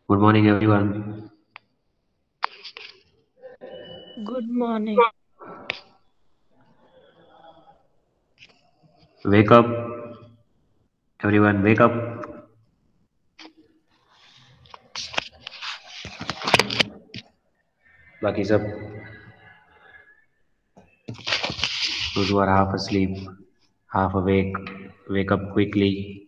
Good morning, everyone. Good morning. Wake up, everyone. Wake up. बाकी सब those who are half asleep, half awake, wake up quickly.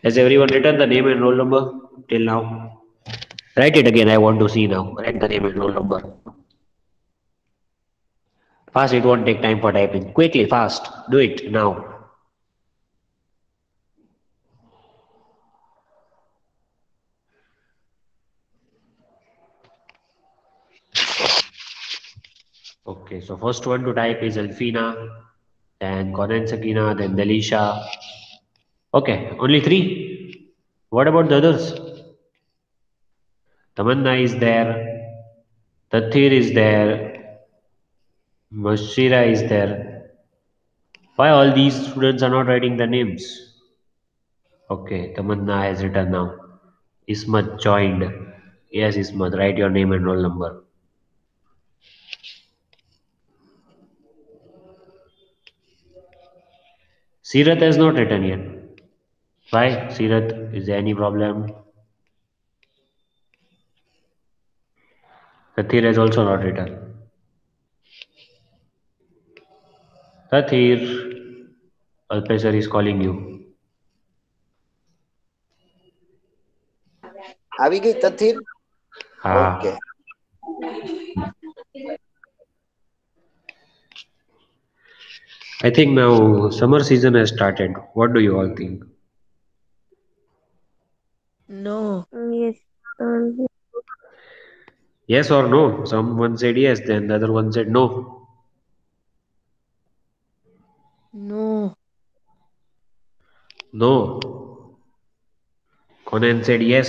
Has everyone written the name and roll number till now? Write it again. I want to see now. Write the name and roll number. Fast. It won't take time for typing. Quickly, fast. Do it now. Okay. So first one to type is Alfina, then Conan Sakina, then Delisha. Okay. Only three. What about the others? Tamanna is there. Tathir is there. Mashira is there. Why all these students are not writing the names? Okay, Tamanna has written now. Ismat joined. Yes, Ismat, write your name and roll number. Sirat has not written yet. Why? Sirat, is there any problem? Tathir has also not written. Tathir, Alpeser is calling you. આવી ગઈ તથીર. Okay. Ah, I think now summer season has started. What do you all think? No, Yes. Um, Yes or no? Someone said yes, then the other one said no. no, No. Conan said yes.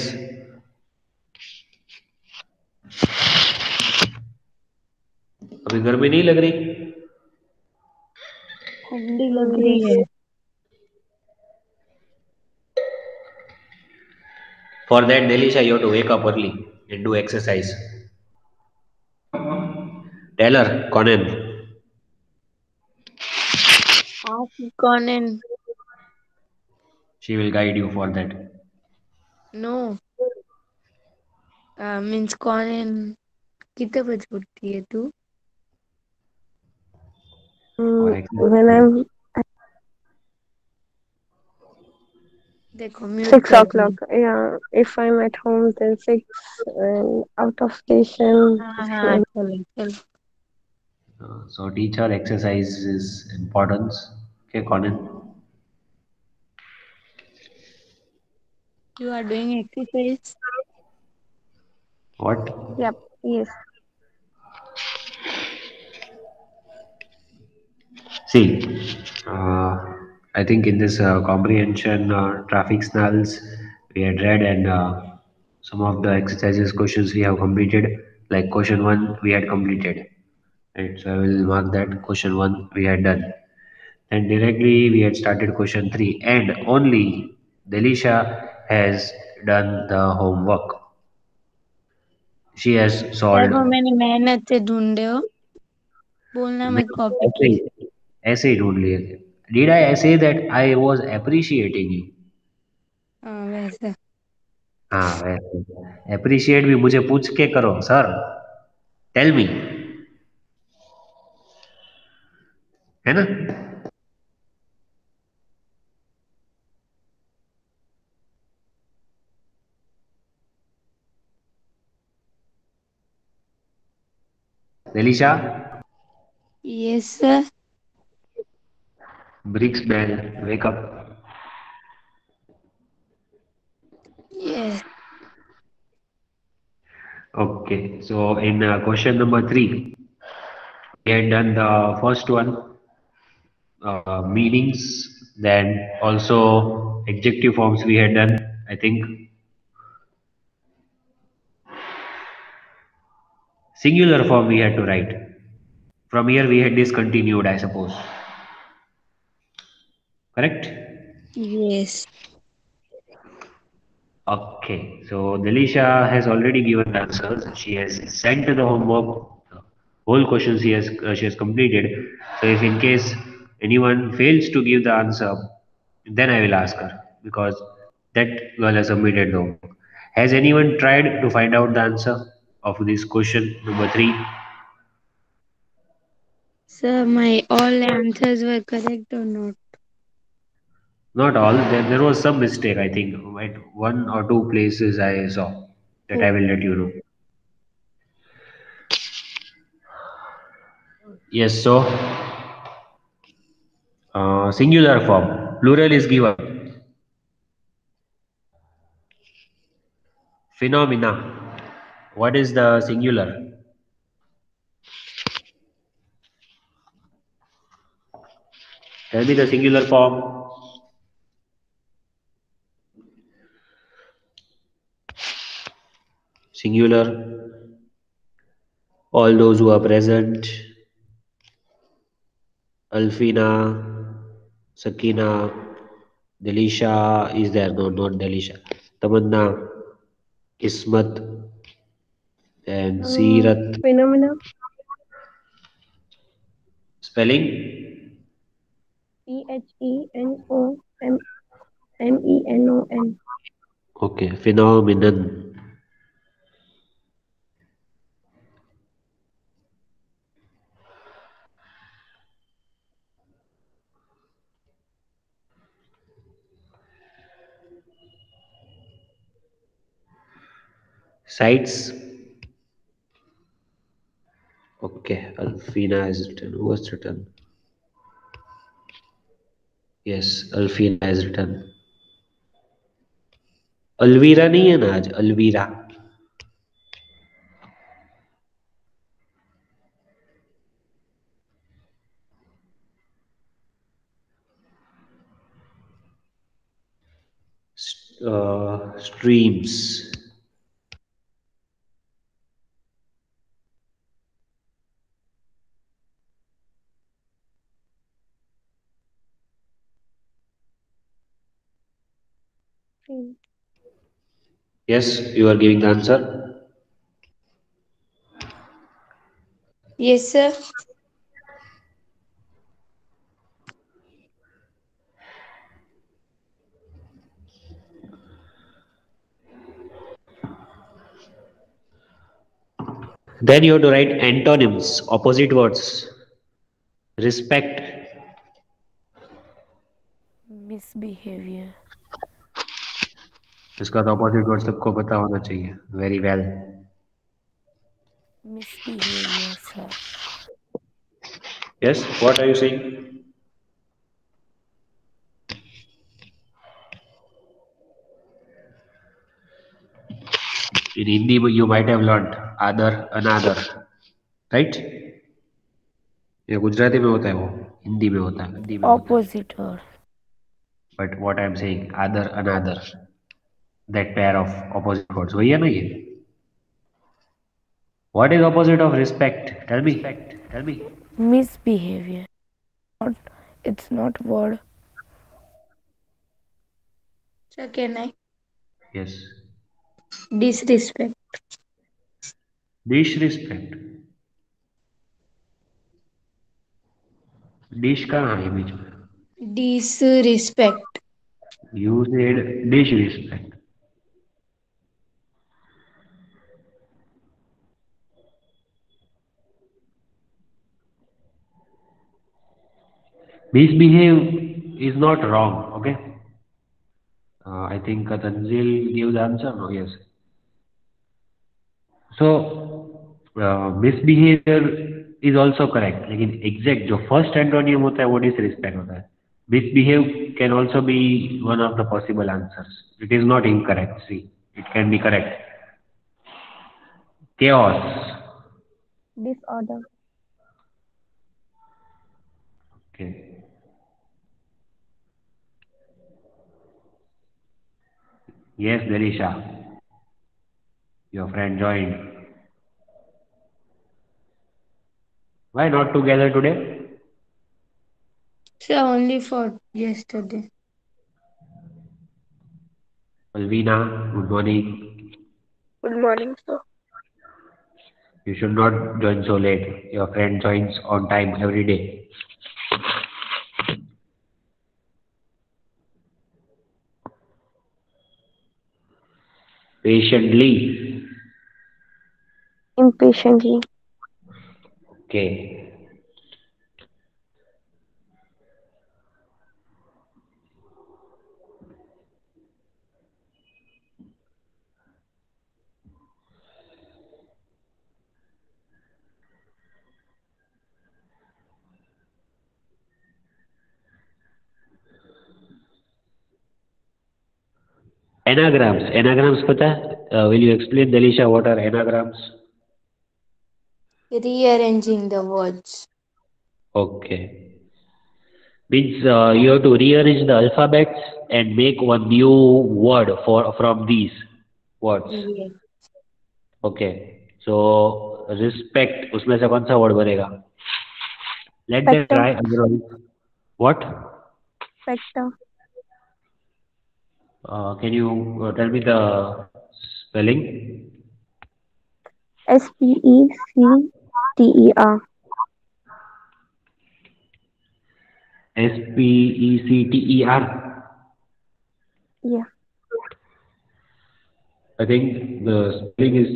अभी गर्मी नहीं लग रही? ठंडी लग रही है. For that, Delisha, you have to wake up early and do exercise. Tell her, Conan. Ask Conan. She will guide you for that. No, means Conan. कितने बजे उठती है तू? For when exercise. I'm देखो म्यूट 6 o'clock, कर. yeah. If I'm at home, then 6, and out of station, हाँ हाँ चलो चलो. So teach her exercise is importance. Okay, Conan. You are doing exercise. What? yep, yes. See, I think in this comprehension traffic signals we had read and some of the exercises questions we have completed. Like question one we had completed. Right, so I will mark that question one we had done. And directly we had started question three, and only Delisha has done the homework. She has solved. देखो मैंने मेहनत से ढूंढे हो. बोलना मत copy ऐसे की. ही ऐसे ही ढूंढ लिए थे. Did I say that I was appreciating you? हाँ वैसा. हाँ वैसे अप्रिशिएट भी मुझे पूछ के करो सर. Tell me. है ना? Delisha, Yes sir. Briggs Bell, wake up. Yes. Okay, so in question number three, we had done the first one, meanings, then also adjective forms we had done. I think singular form we had to write. From here we had discontinued, I suppose. Correct? Yes. Okay, so Delisha has already given the answers. She has sent the homework, the whole questions she has completed. So if in case anyone fails to give the answer, then I will ask her because that girl has submitted the homework. Has anyone tried to find out the answer of this question number three? Sir, my all answers were correct or not? Not all. There was some mistake, I think, at one or two places I saw that I Oh, will let you know. Yes, so singular form, plural is given. Phenomena. What is the singular? Tell me the singular form. Singular. All those who are present. Alfina, Sakina, Delisha is there. No, not Delisha. Tamanna, Ismat, and Seerat. Phenomena. Spelling? Phenomenon. Okay, phenomenon. Sites. Okay, Alfina is written. Who has written? Yes, Alfina has written. Alvira नहीं है ना आज Alvira streams Stream. yes you are giving the answer yes, sir. then you have to write antonyms opposite words respect misbehavior, इसका तो opposite word सबको पता होना चाहिए very well misbehavior, sir. yes what are you saying in Hindi you might have learned other another right ये गुजराती में होता है वो हिंदी में होता है Opposite word. but what I am saying other another that pair of opposite words वही है ना ये what is opposite of respect tell me Misbehavior. Not, it's not word. Sir, can I? yes Disrespect. disrespect dish कहाँ है बीच में Disrespect. you said disrespect misbehave is not wrong okay I think Tanzil gave the answer no yes so misbehavior is also correct लेकिन exact जो first antonym होता है वो disrespect होता है misbehave can also be one of the possible answers it is not incorrect see it can be correct chaos Disorder. okay yes Delisha your friend joined why not together today Sir, only for yesterday. Alvina, good morning. Good morning, sir. You should not join so late. Your friend joins on time every day. Patiently. Impatiently. Okay. Anagrams. Anagrams पता है? Will you explain, Delisha, what are anagrams? Rearranging the words. Okay. Means you have to rearrange the alphabets and make one new word for from these words. Yes. Okay. So respect उसमें से कौन सा word बनेगा? Let them Spectre. try. Otherwise, what? Spectre. Can you tell me the spelling? Specter. Specter. Yeah. I think the spelling is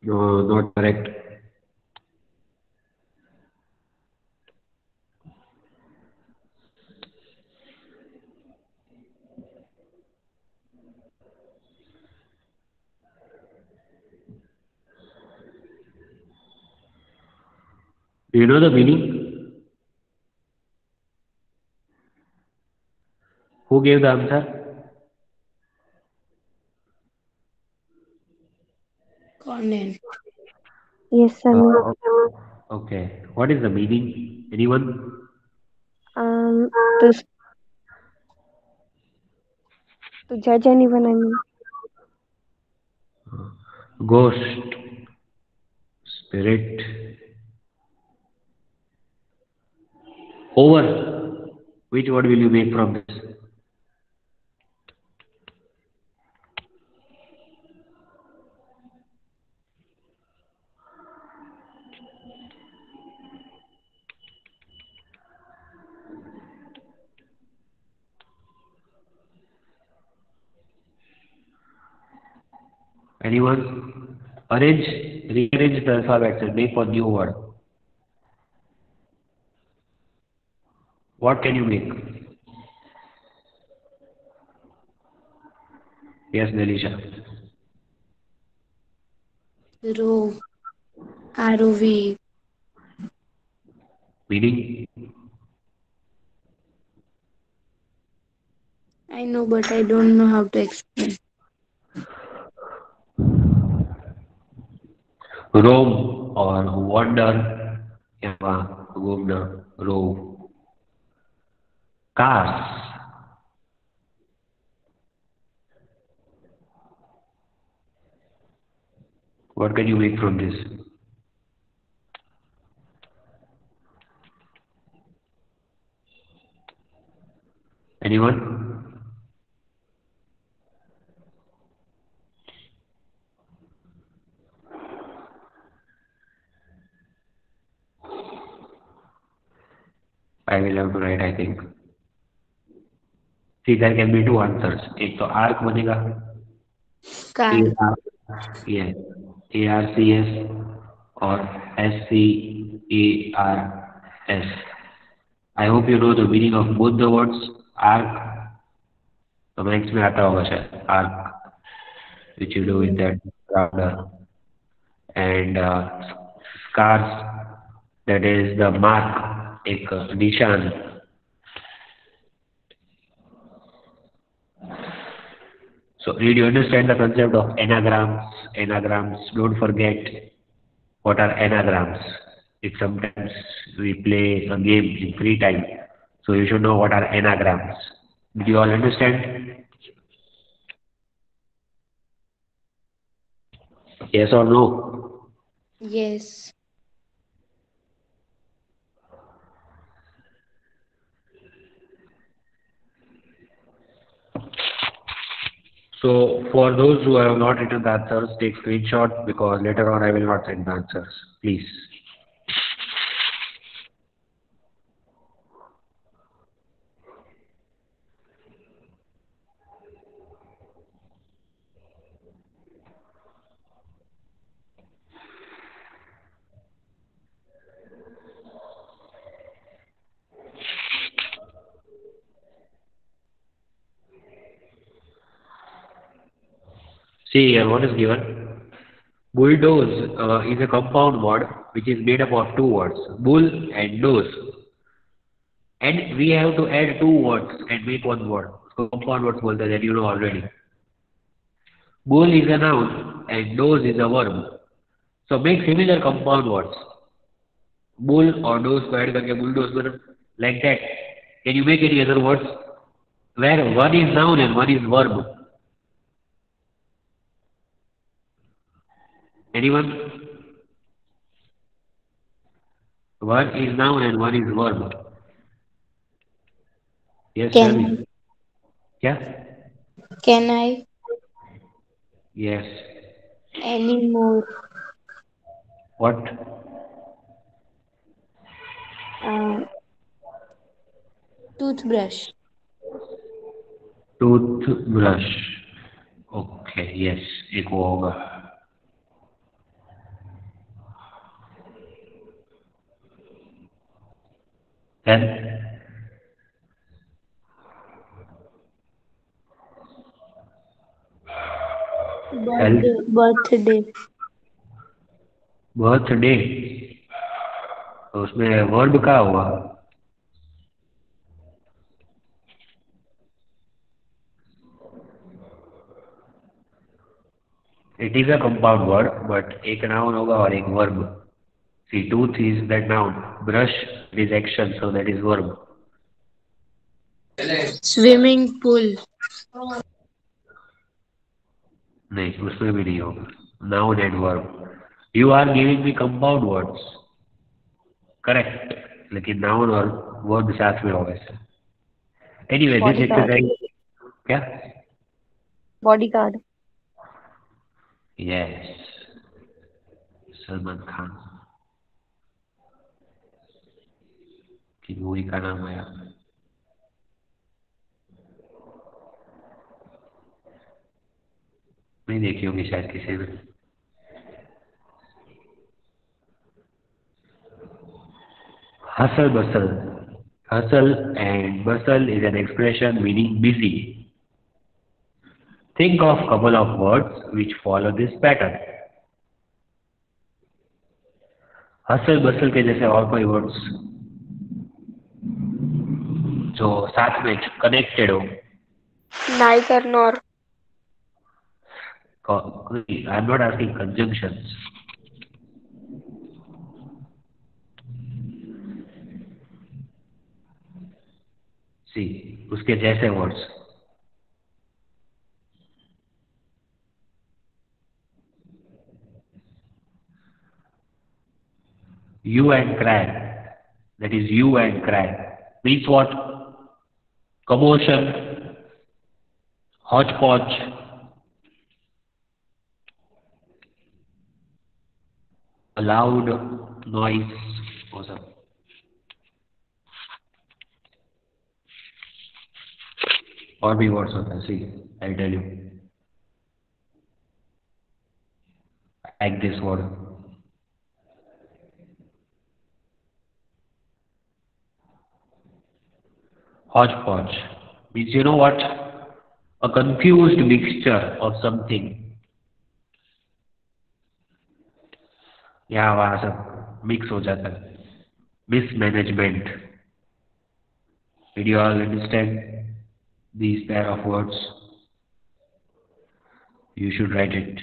not correct. Do you know the meaning? Who gave the answer? Conan. Yes, sir. Okay. What is the meaning? Anyone? Um, to to judge anyone. I mean, Ghost, spirit, over. Which word will you make from this? Anyone? Rearrange the alphabets and make one new word. What can you make? Yes, Delisha. Rove. ROV. Meaning? I know, but I don't know how to explain. Roam or wander. Yama, घूमना, rove. Cars. What can you make from this? Anyone? I will have to write, I think. See, there can be two answers. एक तो arc बनेगा. Car. AR, yes, ARCS or SCARS. I hope you know the meaning of both the words. Arc, तो maths में आता होगा शायद. Arc, which you do with that router, and scars, that is the mark, एक निशान. So, did you understand the concept of anagrams? Anagrams, don't forget what are anagrams. If sometimes we play a game in free time, so you should know what are anagrams. Did you all understand? Yes or no? Yes. So for those who have not written the answers, take screenshot because later on I will not send the answers. Please. See here, what is given? Bulldoze is a compound word which is made up of two words, bull and doze. And we have to add two words and make one word. So compound words बोलते हैं, that you know already. Bull is a noun and doze is a verb. So make similar compound words. Bull or doze को add करके bulldoze बना. Like that. Can you make any other words? Where one is noun and one is verb. Anyone? One is noun and one is verb. Yes, tell me. Can Yeah? can I Yes. anymore? What? Toothbrush. Toothbrush. Okay, yes, एक वो होगा. Then Birthday. Birthday. तो उसमें verb क्या हुआ? It is a compound word, but एक noun होगा और एक verb. See, tooth is that noun. Brush is action, so that is verb. Swimming pool. नहीं, उसमें भी नहीं होगा. Noun and verb. You are giving me compound words. Correct. लेकिन noun और verb साथ में होगा. Anyway, this Bodyguard. exercise. क्या? Bodyguard. Yes. सलमान खान की मूवी का नाम है. नहीं देखी होगी शायद किसी ने. Hustle bustle. Hustle and bustle is an expression meaning busy. Think of couple of words which follow this pattern. Hustle bustle के जैसे और कोई words जो साथ में connected हो. Neither nor. I'm not asking conjunctions. See, उसके जैसे words. You and cry. That is you and cry. Means what? Commotion, hodgepodge, a loud noise, or something. और भी words होता है. See, I'll tell you. Like this word. Hodgepodge means you know what? A confused mixture of something. यहाँ वहाँ सब mix हो जाता है. Mismanagement. Did you all understand these pair of words? You should write it.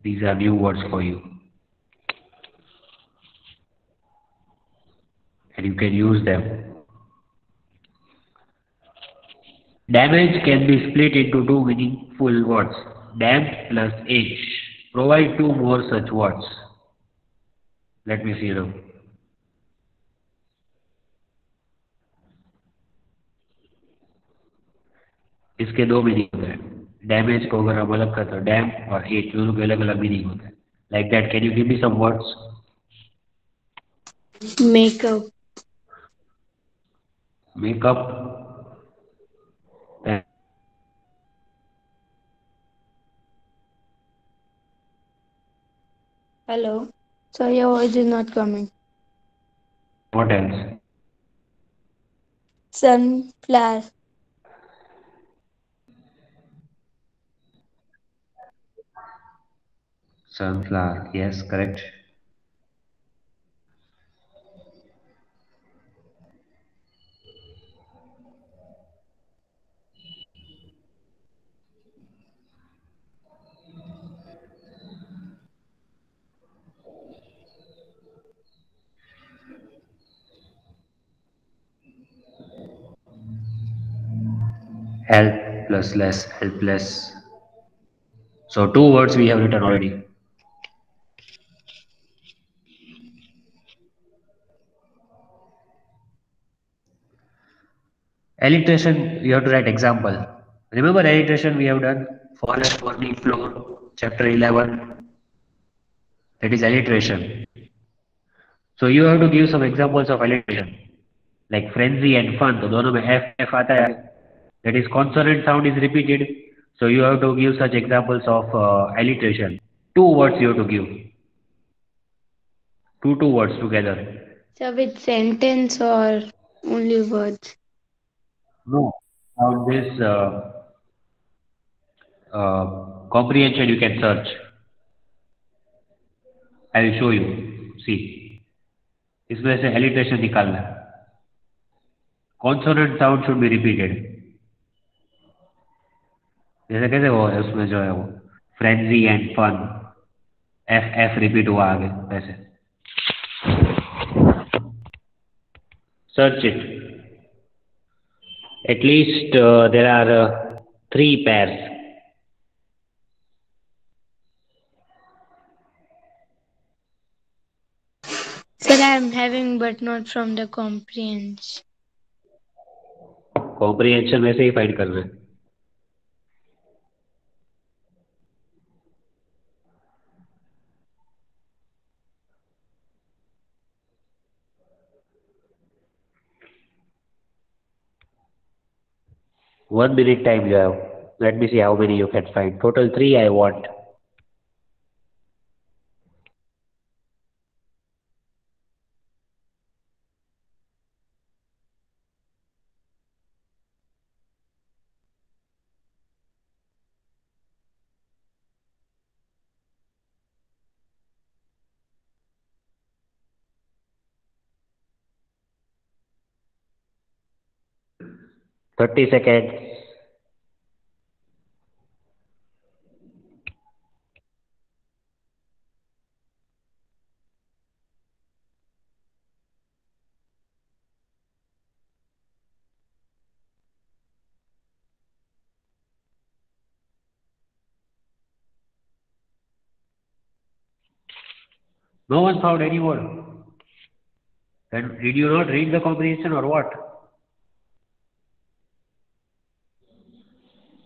These are new words for you. And you can use them. Damage can be split into two meaningful words. Damp plus age. Provide two more such words. Let me see now. इसके दो meaning है. Damage को अगर हम अलग करते हो, dam और एट दोनों के अलग अलग मीनिंग होता है. Like that, can you give me some words? Makeup. Makeup. Hello. Sorry, your voice is not coming. What else? Sunflower. Sunflower. Yes, correct. Help plus less, helpless. So two words we have written already. Alliteration, you have to write example. Remember alliteration we have done? Forest, burning floor, chapter 11. That is alliteration. So you have to give some examples of alliteration. Like frenzy and fun. तो दोनों में F F आता है. That is consonant sound is repeated. So you have to give such examples of alliteration. Two words you have to give. Two words together. So with sentence or only words? No. On this comprehension you can search. I will show you. See. इसमें से alliteration निकालना है. Consonant sound should be repeated. जैसे कैसे वो है उसमें जो है वो frenzy and fun. F F repeat हुआ आगे वैसे. Search it. At least there are three pairs. Sir, I am having but not from the comprehension. Comprehension वैसे ही फाइंड करना है. One minute time you have. Let me see how many you can find. Total three I want. Thirty seconds. No one found any word. Then did you not read the comprehension or what?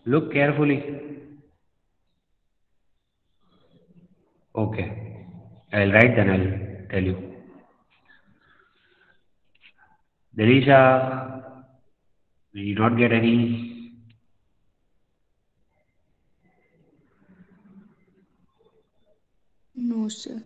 Look carefully. Okay. I'll write then I'll tell you. Delisha, did you not get any? No, sir.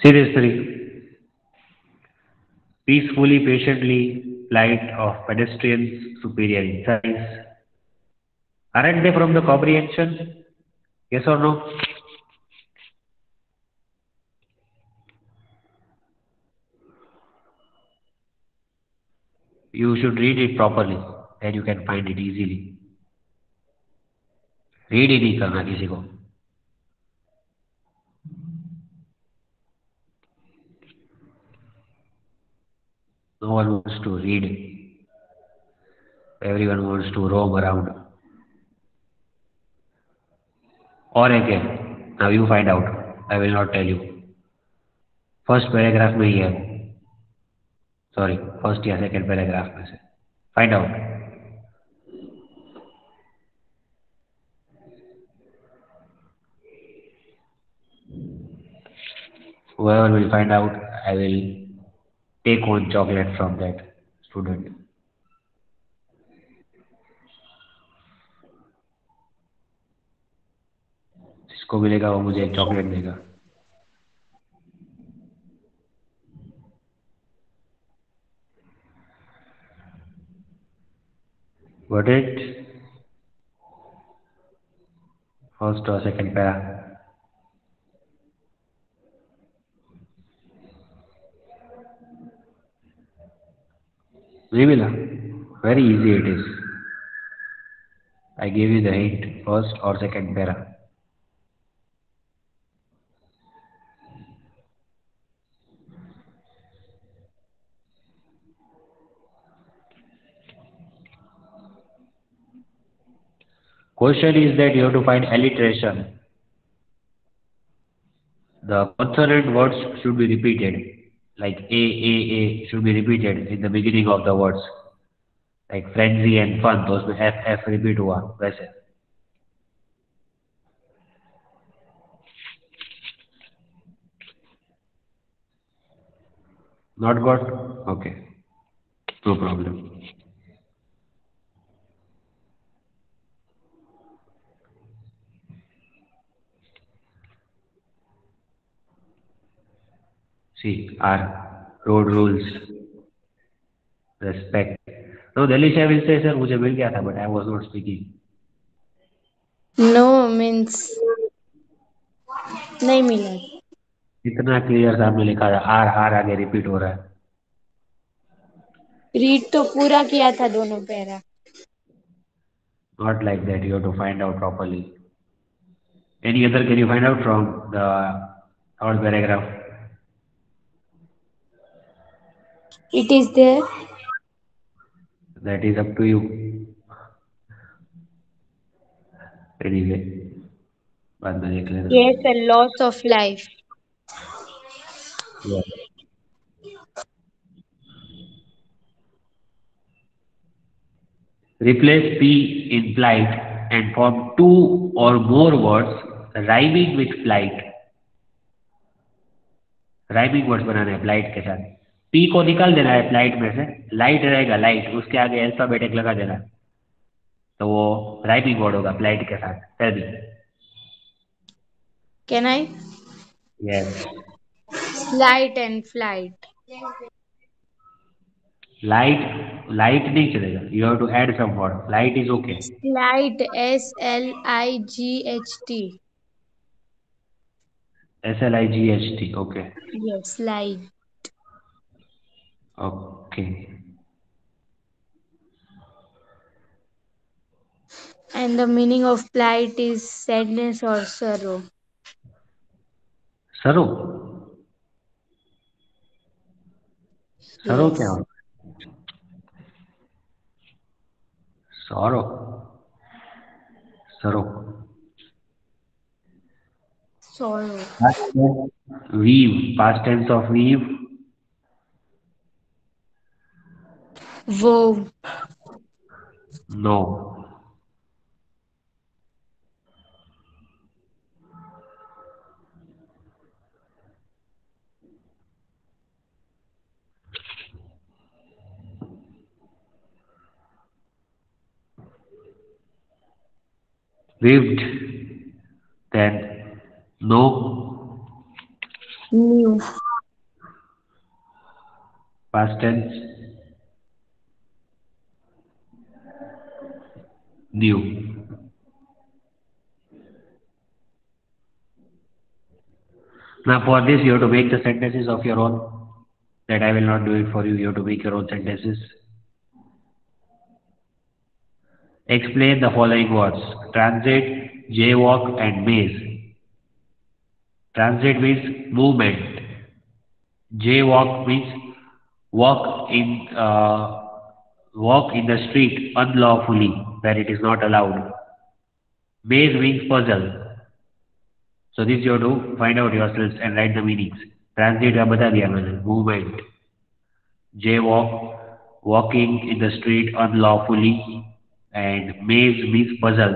See this three. Peacefully, patiently, flight of pedestrians superior in size. Aren't they from the comprehension? Yes or no? You should read it properly, then you can find it easily. Read ही नहीं करना किसी को. No one wants to read. Everyone wants to roam around. और एक है. Now you find out. I will not tell you. First paragraph में ही है. Sorry, first या second paragraph में से. Find out. Whoever will find out, I will take one chocolate from that student. जिसको मिलेगा वो मुझे एक चॉकलेट देगा. Got it? First or second para? नहीं मिला? Very easy it is. I gave you the hint. First or second para. Question is that you have to find alliteration. The consonant words should be repeated. Like A should be repeated in the beginning of the words. Like frenzy and fun, those में F repeat हुआ वैसे. Not got? Okay. No problem. See, our road rules, respect. No, Delisha will say, sir, मुझे मिल गया था, but I was not speaking. No means नहीं मिला. इतना clear सामने लिखा था, आर आगे रिपीट हो रहा है. रीड तो पूरा किया था दोनों para. Not like that. You have to find out properly. Any other can you find out from the third paragraph? It is there. That is up to you. Anyway, बाद में देख लेना. Yes, a loss of life. Yeah. Replace P in flight and form two or more words rhyming with flight. Rhyming words बनाने हैं flight के साथ. P को निकाल देना है flight में से. Light रहेगा light. उसके आगे अल्फाबेट एक लगा देना. तो वो rhyming word होगा flight के साथ. Tell me. Can I? Yes. Light and flight. Light नहीं चलेगा. You have to add some word. Light is okay. Slight. SLIGHT. SLIGHT. Okay. Yes, light. Okay. And the meaning of flight is sadness or sorrow. सरो. सरो Yes. क्या होता है? सरो. सरो. Sorrow. Weave. Past tense of weave. Wove. No. Weaved. Then no. New. Past tense, new. Now for this you have to make the sentences of your own. That I will not do it for you. You have to make your own sentences. Explain the following words. Transit, jaywalk and maze. Transit means movement. Jaywalk means walk in uh, walk in the street unlawfully where it is not allowed. Maze means puzzle. So this you have to find out yourselves and write the meanings. Transit का बता दिया मैंने. Movement. Jaywalk, walking in the street unlawfully, and maze means puzzle.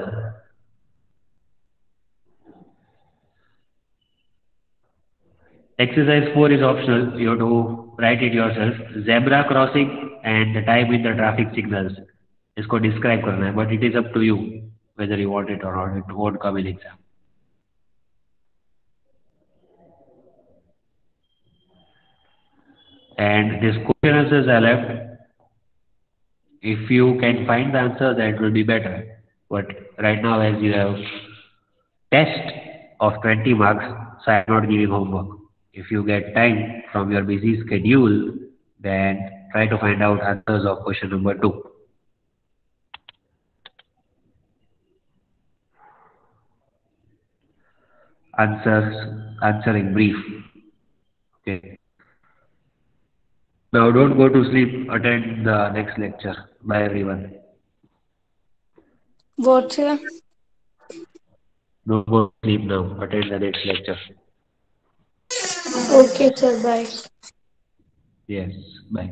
Exercise 4 is optional. You have to write it yourself. Zebra crossing and the time in the traffic signals. इसको describe करना है, but it is up to you whether you want it or not. It won't come in exam. And these question answers are left. If you can find the answer, that will be better. But right now, as you have test of 20 marks, so I am not giving homework. If you get time from your busy schedule, then try to find out answers of question number 2. Answer in brief. Okay. Now don't go to sleep. Attend the next lecture. Bye everyone. What, sir? Don't go to sleep now. Attend the next lecture. Okay, sir. Bye. Yes. Bye.